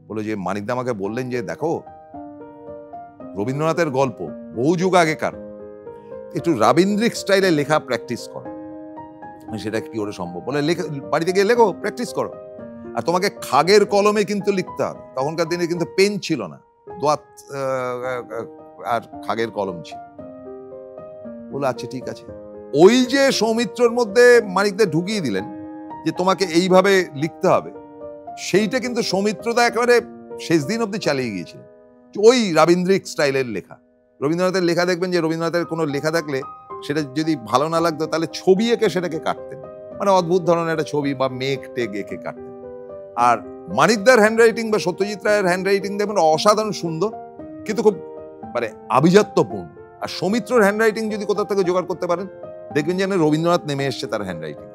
বলে যে মানিকদা আমাকে বললেন যে দেখো রবীন্দ্রনাথের গল্প বহু যুগ আগেকার, একটু রাবীন্দ্রিক স্টাইলে লেখা প্র্যাকটিস করো। সেটা কি করে সম্ভব? বলে বাড়িতে গিয়ে লেখো, প্র্যাকটিস করো। আর তোমাকে খাগের কলমে কিন্তু লিখতে হবে। তখনকার দিনে কিন্তু পেন ছিল না, দোয়াত আর খাগের কলম ছিল। বলে আচ্ছা ঠিক আছে। ওই যে সৌমিত্রর মধ্যে মানিকদা ঢুকিয়ে দিলেন যে তোমাকে এইভাবে লিখতে হবে, সেইটা কিন্তু সৌমিত্রদা একেবারে শেষ দিন অব্দি চালিয়ে গিয়েছিলেন। ওই রাবীন্দ্রিক স্টাইলের লেখা। রবীন্দ্রনাথের লেখা দেখবেন যে রবীন্দ্রনাথের কোনো লেখা থাকলে সেটা যদি ভালো না লাগতো তাহলে ছবি এঁকে সেটাকে কাটতেন, মানে অদ্ভুত ধরনের একটা ছবি বা মেঘ টেক এঁকে কাটতেন। আর মানিকদার হ্যান্ডরাইটিং বা সত্যজিৎ রায়ের হ্যান্ডরাইটিং দেখবেন অসাধারণ সুন্দর, কিন্তু খুব মানে আভিজাত্যপূর্ণ। আর সৌমিত্রর হ্যান্ডরাইটিং যদি কোথাও থেকে জোগাড় করতে পারেন, দেখবেন যেন রবীন্দ্রনাথ নেমে এসছে তার হ্যান্ডরাইটিং।